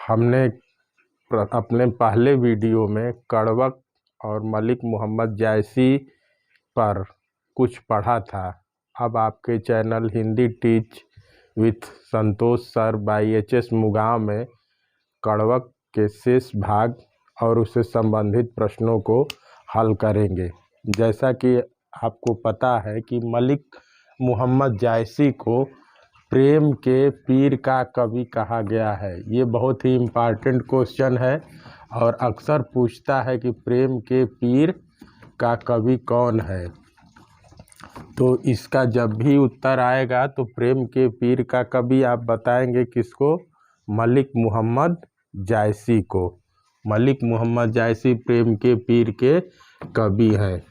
हमने अपने पहले वीडियो में कड़वक और मलिक मोहम्मद जायसी पर कुछ पढ़ा था। अब आपके channel Hindi teach with Santosh sir by H S. Mugaon में कड़वक के शेष भाग और उससे संबंधित प्रश्नों को हल करेंगे। जैसा कि आपको पता है कि मलिक मोहम्मद जायसी को प्रेम के पीर का कवि कहा गया है। ये बहुत ही इम्पॉर्टेंट क्वेश्चन है और अक्सर पूछता है कि प्रेम के पीर का कवि कौन है। तो इसका जब भी उत्तर आएगा तो प्रेम के पीर का कवि आप बताएंगे किसको? मलिक मोहम्मद जायसी को। मलिक मोहम्मद जायसी प्रेम के पीर के कवि हैं।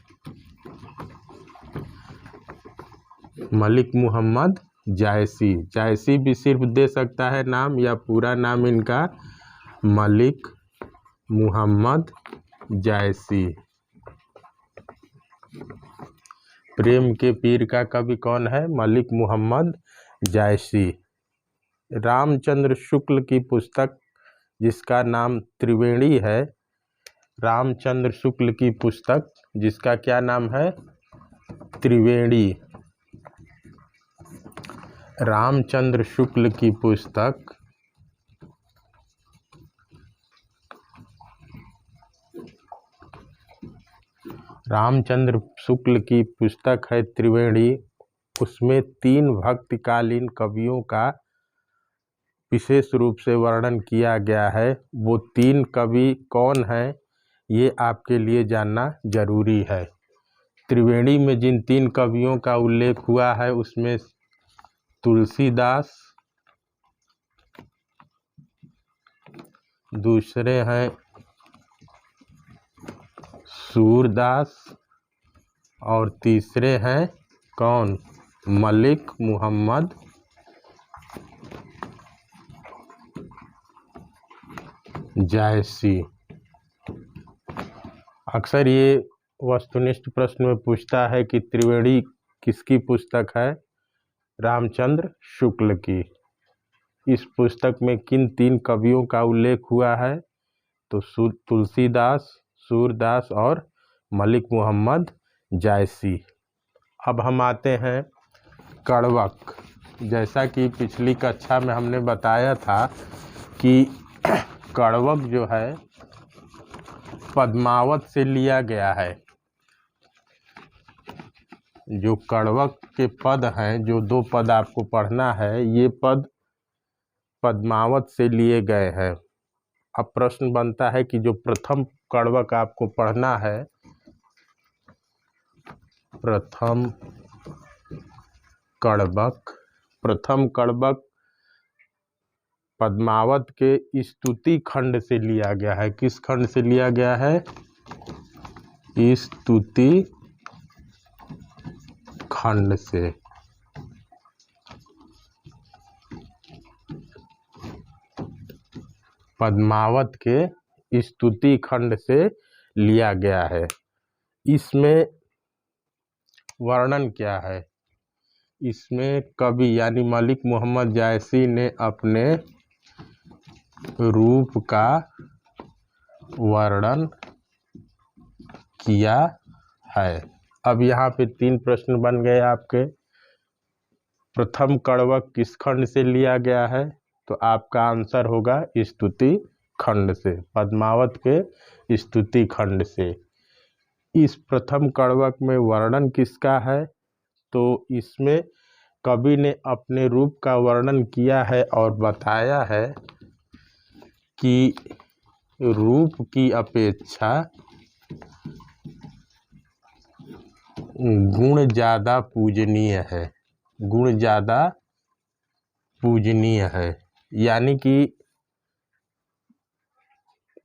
मलिक मोहम्मद जायसी, जायसी भी सिर्फ दे सकता है नाम या पूरा नाम इनका मलिक मोहम्मद जायसी। प्रेम के पीर का कवि कौन है? मलिक मोहम्मद जायसी। रामचंद्र शुक्ल की पुस्तक जिसका नाम त्रिवेणी है, रामचंद्र शुक्ल की पुस्तक जिसका क्या नाम है? त्रिवेणी। रामचंद्र शुक्ल की पुस्तक रामचंद्र शुक्ल की पुस्तक है त्रिवेणी। उसमें 3 भक्तिकालीन कवियों का विशेष रूप से वर्णन किया गया है। वो 3 कवि कौन हैं ये आपके लिए जानना जरूरी है। त्रिवेणी में जिन 3 कवियों का उल्लेख हुआ है उसमें तुलसीदास, दूसरे हैं सूरदास और तीसरे हैं कौन? मलिक मोहम्मद जायसी। अक्सर ये वस्तुनिष्ठ प्रश्न में पूछता है कि त्रिवेणी किसकी पुस्तक है? रामचंद्र शुक्ल की। इस पुस्तक में किन 3 कवियों का उल्लेख हुआ है? तो तुलसीदास, सूरदास और मलिक मोहम्मद जायसी। अब हम आते हैं कड़वक। जैसा कि पिछली कक्षा में हमने बताया था कि कड़वक जो है पद्मावत से लिया गया है। जो कड़वक के पद हैं, जो 2 पद आपको पढ़ना है, ये पद पद्मावत से लिए गए हैं। अब प्रश्न बनता है कि जो प्रथम कड़वक आपको पढ़ना है, प्रथम कड़वक पद्मावत के स्तुति खंड से लिया गया है। किस खंड से लिया गया है? स्तुति खंड से। पद्मावत के स्तुति खंड से लिया गया है। इसमें वर्णन क्या है? इसमें कवि यानी मलिक मोहम्मद जायसी ने अपने रूप का वर्णन किया है। अब यहाँ पे 3 प्रश्न बन गए आपके। प्रथम कड़वक किस खंड से लिया गया है? तो आपका आंसर होगा स्तुति खंड से, पद्मावत के स्तुति खंड से। इस प्रथम कड़वक में वर्णन किसका है? तो इसमें कवि ने अपने रूप का वर्णन किया है और बताया है कि रूप की अपेक्षा गुण ज़्यादा पूजनीय है। गुण ज़्यादा पूजनीय है, यानी कि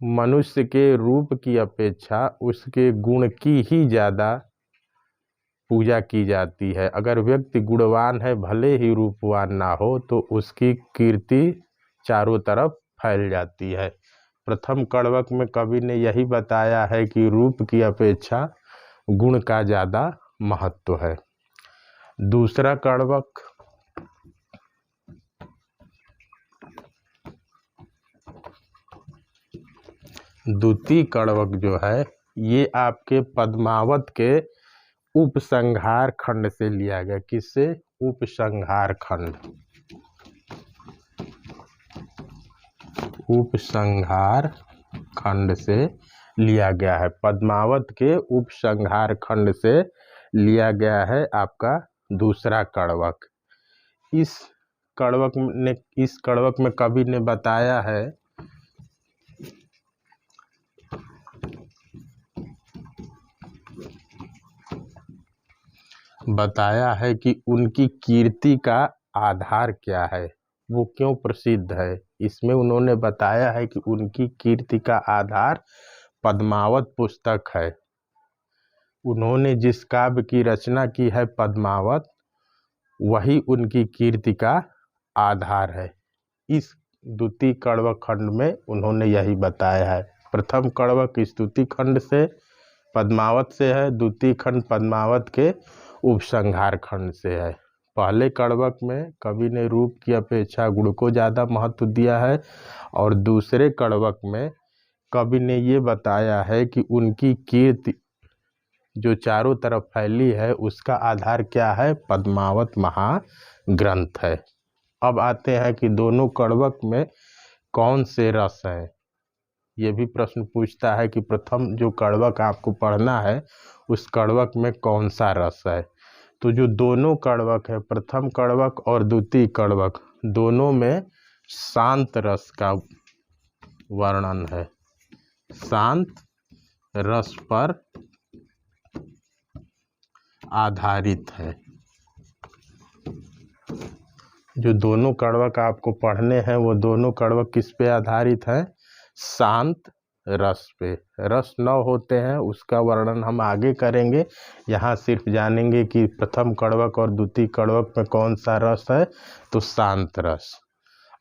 मनुष्य के रूप की अपेक्षा उसके गुण की ही ज़्यादा पूजा की जाती है। अगर व्यक्ति गुणवान है, भले ही रूपवान ना हो, तो उसकी कीर्ति चारों तरफ फैल जाती है। प्रथम कड़वक में कवि ने यही बताया है कि रूप की अपेक्षा गुण का ज़्यादा महत्व है। दूसरा कड़वक द्वितीय कड़वक जो है ये आपके पद्मावत के उपसंहार खंड से लिया गया। किससे? उपसंहार खंड। उपसंहार खंड से लिया गया है। पद्मावत के उपसंहार खंड से लिया गया है आपका दूसरा कड़वक। इस कड़वक में कवि ने बताया है कि उनकी कीर्ति का आधार क्या है, वो क्यों प्रसिद्ध है। इसमें उन्होंने बताया है कि उनकी कीर्ति का आधार पद्मावत पुस्तक है। उन्होंने जिस काव्य की रचना की है पद्मावत, वही उनकी कीर्ति का आधार है। इस द्वितीय कड़वक खंड में उन्होंने यही बताया है। प्रथम कड़वक स्तुति खंड से पद्मावत से है, द्वितीय खंड पद्मावत के उपसंहार खंड से है। पहले कड़वक में कवि ने रूप की अपेक्षा गुण को ज़्यादा महत्व दिया है, और दूसरे कड़वक में कवि ने ये बताया है कि उनकी कीर्ति जो चारों तरफ फैली है उसका आधार क्या है, पद्मावत महाग्रंथ है। अब आते हैं कि दोनों कड़वक में कौन से रस हैं। ये भी प्रश्न पूछता है कि प्रथम जो कड़वक आपको पढ़ना है उस कड़वक में कौन सा रस है। तो जो दोनों कड़वक है, प्रथम कड़वक और द्वितीय कड़वक, दोनों में शांत रस का वर्णन है। शांत रस पर आधारित है। जो दोनों कड़वक आपको पढ़ने हैं वो दोनों कड़वक किस पे आधारित है, शांत रस पे। रस 9 होते हैं, उसका वर्णन हम आगे करेंगे। यहाँ सिर्फ जानेंगे कि प्रथम कड़वक और द्वितीय कड़वक में कौन सा रस है, तो शांत रस।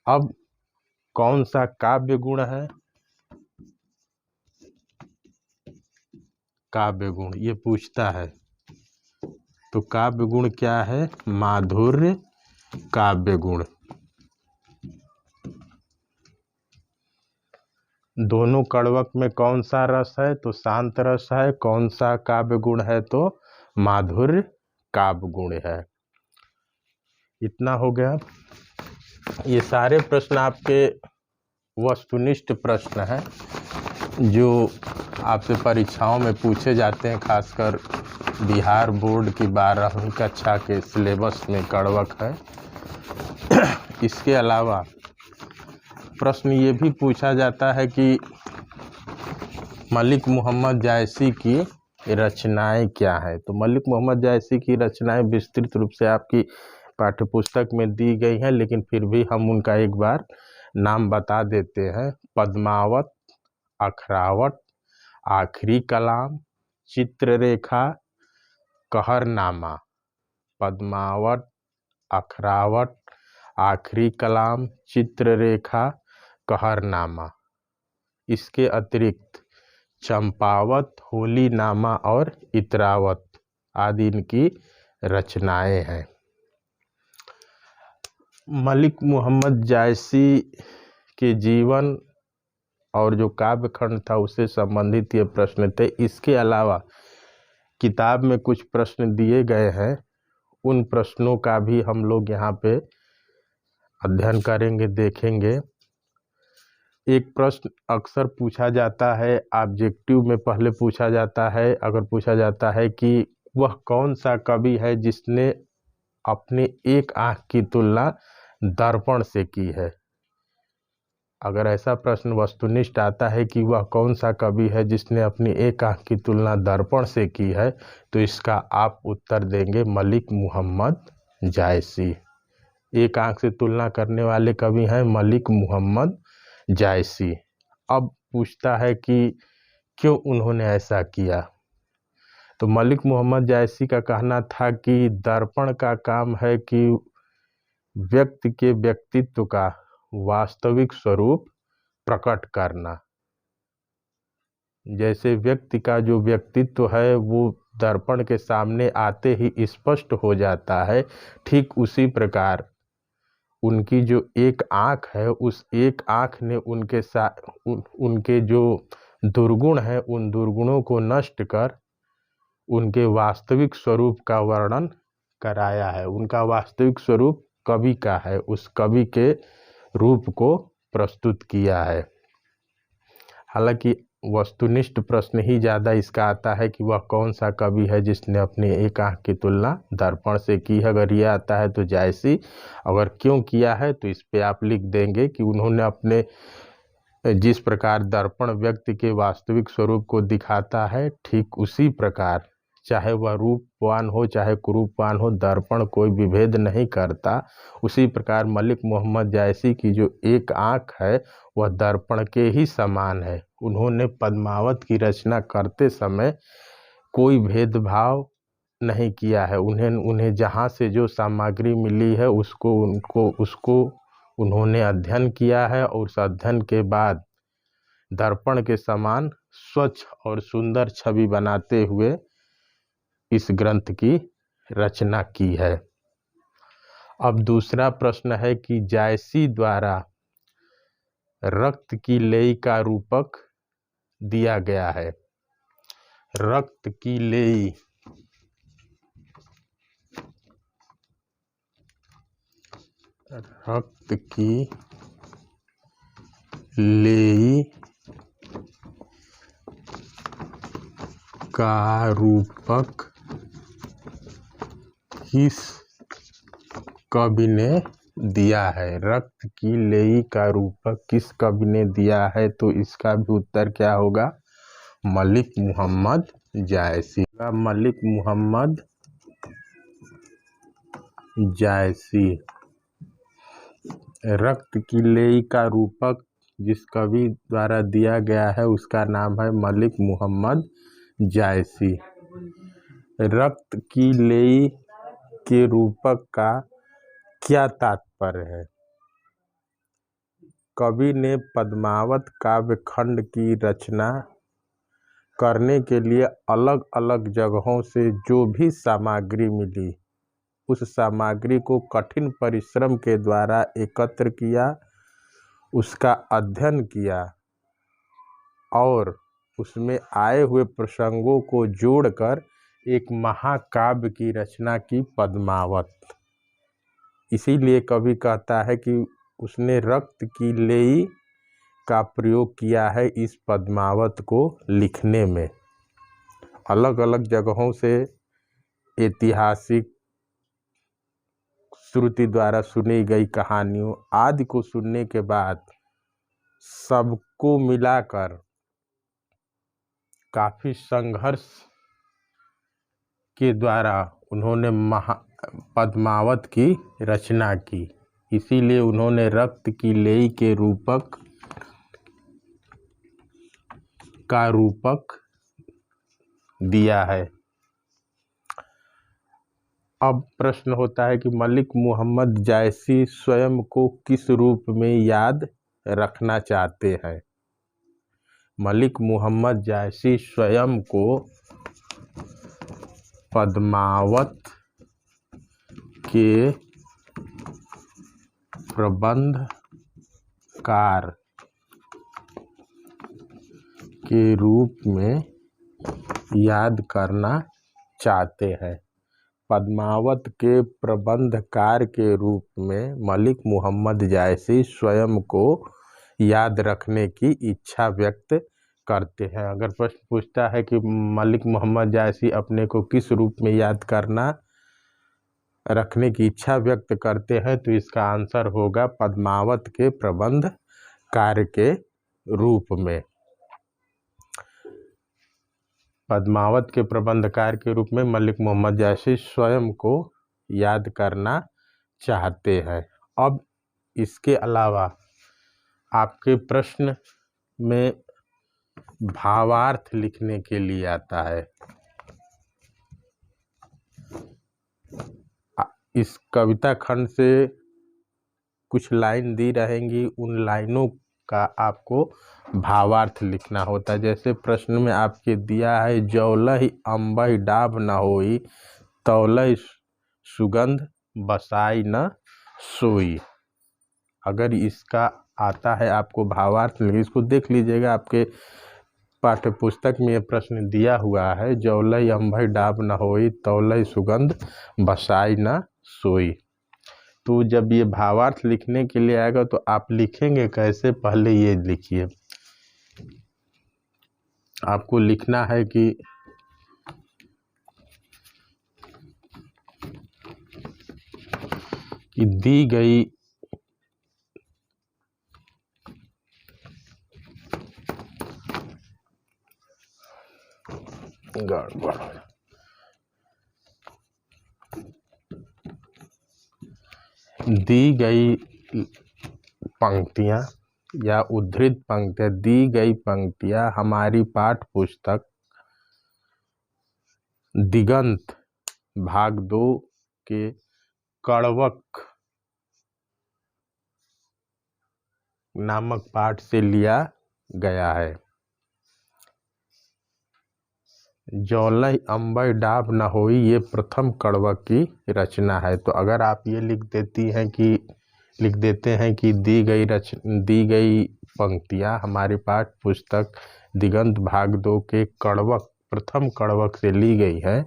अब कौन सा काव्य गुण है, काव्य गुण ये पूछता है। तो काव्य गुण क्या है, माधुर्य काव्य गुण। दोनों कड़वक में कौन सा रस है, तो शांत रस है। कौन सा काव्य गुण है, तो माधुर्य काव्य गुण है। इतना हो गया। ये सारे प्रश्न आपके वस्तुनिष्ठ प्रश्न हैं जो आपसे परीक्षाओं में पूछे जाते हैं। खासकर बिहार बोर्ड की 12वीं कक्षा के सिलेबस में कड़वक है। इसके अलावा प्रश्न ये भी पूछा जाता है कि मलिक मोहम्मद जायसी की रचनाएं क्या हैं। तो मलिक मोहम्मद जायसी की रचनाएं विस्तृत रूप से आपकी पाठ्यपुस्तक में दी गई हैं, लेकिन फिर भी हम उनका एक बार नाम बता देते हैं। पद्मावत, अखरावट, आखिरी कलाम, चित्ररेखा, कहरनामा। पद्मावत, अखरावट, आखिरी कलाम, चित्ररेखा, कहरनामा। इसके अतिरिक्त चंपावत, होली नामा और इतरावत आदि इनकी रचनाएं हैं। मलिक मोहम्मद जायसी के जीवन और जो काव्य खंड था उससे संबंधित ये प्रश्न थे। इसके अलावा किताब में कुछ प्रश्न दिए गए हैं, उन प्रश्नों का भी हम लोग यहाँ पे अध्ययन करेंगे, देखेंगे। एक प्रश्न अक्सर पूछा जाता है, ऑब्जेक्टिव में पहले पूछा जाता है। अगर पूछा जाता है कि वह कौन सा कवि है जिसने अपने एक आँख की तुलना दर्पण से की है। अगर ऐसा प्रश्न वस्तुनिष्ठ आता है कि वह कौन सा कवि है जिसने अपनी एक आँख की तुलना दर्पण से की है, तो इसका आप उत्तर देंगे मलिक मोहम्मद जायसी। एक आँख से तुलना करने वाले कवि हैं मलिक मोहम्मद जायसी। अब पूछता है कि क्यों उन्होंने ऐसा किया। तो मलिक मोहम्मद जायसी का कहना था कि दर्पण का काम है कि व्यक्ति के व्यक्तित्व का वास्तविक स्वरूप प्रकट करना। जैसे व्यक्ति का जो व्यक्तित्व है वो दर्पण के सामने आते ही स्पष्ट हो जाता है, ठीक उसी प्रकार उनकी जो एक आँख है उस एक आँख ने उनके जो दुर्गुण हैं उन दुर्गुणों को नष्ट कर उनके वास्तविक स्वरूप का वर्णन कराया है। उनका वास्तविक स्वरूप कवि का है, उस कवि के रूप को प्रस्तुत किया है। हालांकि वस्तुनिष्ठ प्रश्न ही ज़्यादा इसका आता है कि वह कौन सा कवि है जिसने अपनी एक आंख की तुलना दर्पण से की है। अगर यह आता है तो जायसी, अगर क्यों किया है तो इस पे आप लिख देंगे कि उन्होंने अपने जिस प्रकार दर्पण व्यक्ति के वास्तविक स्वरूप को दिखाता है, ठीक उसी प्रकार चाहे वह रूपवान हो चाहे कुरूपवान हो, दर्पण कोई विभेद नहीं करता। उसी प्रकार मलिक मोहम्मद जायसी की जो एक आंख है वह दर्पण के ही समान है। उन्होंने पद्मावत की रचना करते समय कोई भेदभाव नहीं किया है। उन्हें जहाँ से जो सामग्री मिली है उसको उन्होंने अध्ययन किया है और उस अध्ययन के बाद दर्पण के समान स्वच्छ और सुंदर छवि बनाते हुए इस ग्रंथ की रचना की है। अब दूसरा प्रश्न है कि जायसी द्वारा रक्त की लेई का रूपक दिया गया है। रक्त की लेई रक्त की लेई का रूपक किस कवि ने दिया है। रक्त की लेई का रूपक किस कवि ने दिया है, तो इसका भी उत्तर क्या होगा, मलिक मोहम्मद जायसी। मलिक मोहम्मद जायसी। रक्त की लेई का रूपक जिस कवि द्वारा दिया गया है उसका नाम है मलिक मोहम्मद जायसी। रक्त की लेई के रूपक का क्या तात्पर्य है। कवि ने पद्मावत काव्य खंड की रचना करने के लिए अलग अलग जगहों से जो भी सामग्री मिली उस सामग्री को कठिन परिश्रम के द्वारा एकत्र किया, उसका अध्ययन किया और उसमें आए हुए प्रसंगों को जोड़कर एक महाकाव्य की रचना की, पद्मावत। इसीलिए कवि कहता है कि उसने रक्त की लेई का प्रयोग किया है इस पद्मावत को लिखने में। अलग अलग जगहों से ऐतिहासिक श्रुति द्वारा सुनी गई कहानियों आदि को सुनने के बाद सबको मिलाकर काफ़ी संघर्ष के द्वारा उन्होंने पद्मावत की रचना की। इसीलिए उन्होंने रक्त की लेई के रूपक का रूपक दिया है। अब प्रश्न होता है कि मलिक मोहम्मद जायसी स्वयं को किस रूप में याद रखना चाहते हैं। मलिक मोहम्मद जायसी स्वयं को पद्मावत के प्रबंधकार के रूप में याद करना चाहते हैं। पद्मावत के प्रबंधकार के रूप में मलिक मोहम्मद जायसी स्वयं को याद रखने की इच्छा व्यक्त करते हैं। अगर प्रश्न पूछता है कि मलिक मोहम्मद जायसी अपने को किस रूप में याद करना रखने की इच्छा व्यक्त करते हैं, तो इसका आंसर होगा पद्मावत के प्रबंध कार्य के रूप में। पद्मावत के प्रबंधकार के रूप में मलिक मोहम्मद जायसी स्वयं को याद करना चाहते हैं। अब इसके अलावा आपके प्रश्न में भावार्थ लिखने के लिए आता है। इस कविता खंड से कुछ लाइन दी रहेंगी, उन लाइनों का आपको भावार्थ लिखना होता है। जैसे प्रश्न में आपके दिया है, जौलहि अम्बहि डाभ न होई, तौलहि सुगंध बसाई न सोई। अगर इसका आता है आपको भावार्थ, इसको देख लीजिएगा आपके पाठ्य पुस्तक में ये प्रश्न दिया हुआ है, जौलई अम्भई डाब न होई तौलई सुगंध बसाई न सोई। तो जब ये भावार्थ लिखने के लिए आएगा तो आप लिखेंगे कैसे, पहले ये लिखिए। आपको लिखना है कि दी गई गड़बड़, दी गई पंक्तियाँ या उद्धृत पंक्तियाँ, दी गई पंक्तियाँ हमारी पाठ्य पुस्तक दिगंत भाग 2 के कड़वक नामक पाठ से लिया गया है। जौलई अम्बई डाब न होई ये प्रथम कड़वक की रचना है। तो अगर आप ये लिख देते हैं कि दी गई पंक्तियाँ हमारी पाठ्य पुस्तक दिगंत भाग 2 के कड़वक प्रथम कड़वक से ली गई है,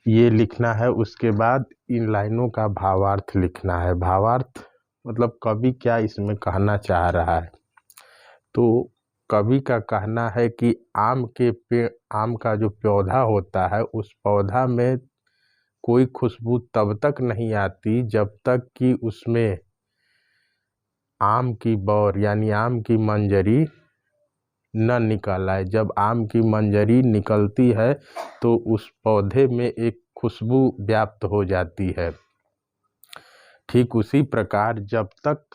ये लिखना है। उसके बाद इन लाइनों का भावार्थ लिखना है। भावार्थ मतलब कवि क्या इसमें कहना चाह रहा है। तो कवि का कहना है कि आम का जो पौधा होता है उस पौधा में कोई खुशबू तब तक नहीं आती जब तक कि उसमें आम की बौर यानी आम की मंजरी न निकल आए। जब आम की मंजरी निकलती है तो उस पौधे में एक खुशबू व्याप्त हो जाती है। ठीक उसी प्रकार जब तक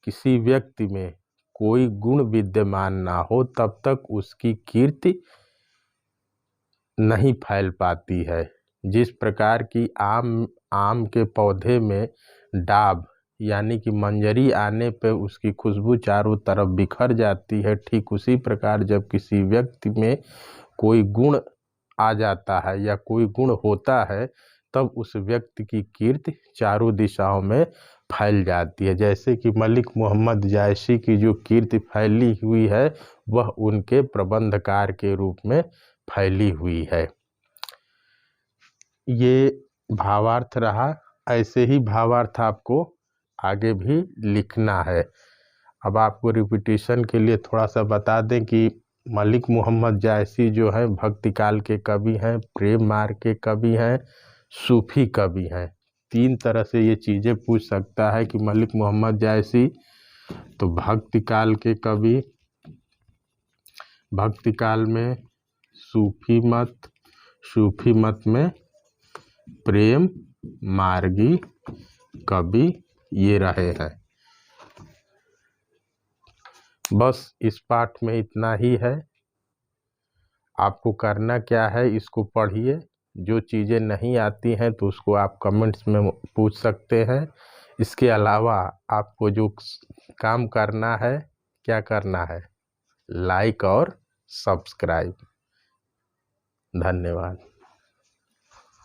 किसी व्यक्ति में कोई गुण विद्यमान ना हो तब तक उसकी कीर्ति नहीं फैल पाती है। जिस प्रकार की आम के पौधे में डाब यानी कि मंजरी आने पे उसकी खुशबू चारों तरफ बिखर जाती है, ठीक उसी प्रकार जब किसी व्यक्ति में कोई गुण आ जाता है या कोई गुण होता है तब उस व्यक्ति की कीर्ति चारों दिशाओं में फैल जाती है। जैसे कि मलिक मोहम्मद जायसी की जो कीर्ति फैली हुई है वह उनके प्रबंधकार के रूप में फैली हुई है। ये भावार्थ रहा। ऐसे ही भावार्थ आपको आगे भी लिखना है। अब आपको रिपीटिशन के लिए थोड़ा सा बता दें कि मलिक मोहम्मद जायसी जो है भक्ति काल के कवि हैं, प्रेम मार्ग के कवि हैं, सूफी कवि हैं। 3 तरह से ये चीज़ें पूछ सकता है कि मलिक मोहम्मद जायसी तो भक्ति काल के कवि, भक्ति काल में सूफी मत में प्रेम मार्गी कवि ये रहे हैं। बस इस पाठ में इतना ही है। आपको करना क्या है, इसको पढ़िए। जो चीज़ें नहीं आती हैं तो उसको आप कमेंट्स में पूछ सकते हैं। इसके अलावा आपको जो काम करना है, क्या करना है, लाइक और सब्सक्राइब। धन्यवाद।